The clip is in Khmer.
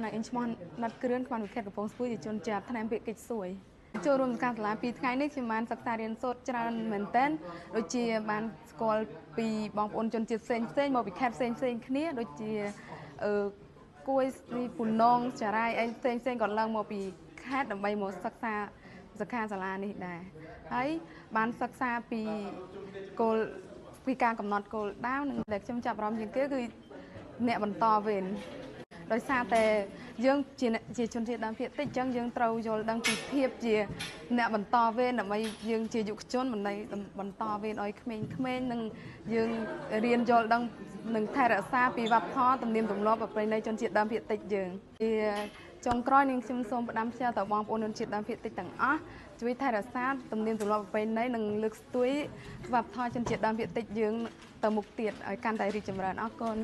ណាអ៊ីនឈ្មោះណាត់គ្រឿនខ្វាន់វិខេតកំពង់ស្ពឺជាជនជាប់ថ្នាំពាក្យកិច្ចសួយចូលរួមការសាលា2ថ្ងៃនេះខ្ញុំបានសិក្សារៀនសូត្រច្រើនមែនទែនដូចជាបានស្គាល់ពីបងប្អូនជនជាតិផ្សេងមកពីខេត្តផ្សេងគ្នាដូចជាគួយពូនងចារាយអីផ្សេងក៏ឡើងមកពីខេត្តដើម្បីមកសិក្សាសាខាសាលានេះដែរហើយបានសិក្សាពីគោលពីការកំណត់គោលដៅនិងដែលខ្ញុំចាប់អារម្មណ៍ជាងគេគឺអ្នកបន្តវេនដោយសារតែយើងជាជនជាតិដើមភាគតិចអញ្ចឹងយើងត្រូវយល់ដឹងពីភាពជាអ្នកបន្តវេនដើម្បីយើងជាយុវជនបន្តវេនឲ្យក្មេងៗនិងយើងរៀនយល់ដឹងនិងថែរក្សាពីវប្បធម៌ទំនៀមទម្លាប់ប្រពៃណីជនជាតិដើមភាគតិចយើងជាចុងក្រោយនឹងខ្ញុំសូមផ្ដាំផ្ញើទៅបងប្អូនជនជាតិដើមភាគតិចទាំងអស់ជួយថែរក្សាទំនៀមទម្លាប់ប្រពៃណីនិងលើកស្ទួយវប្បធម៌ជនជាតិដើមភាគតិចយើងទៅមុខទៀតឲ្យកាន់តែរីកចម្រើនអរគុណ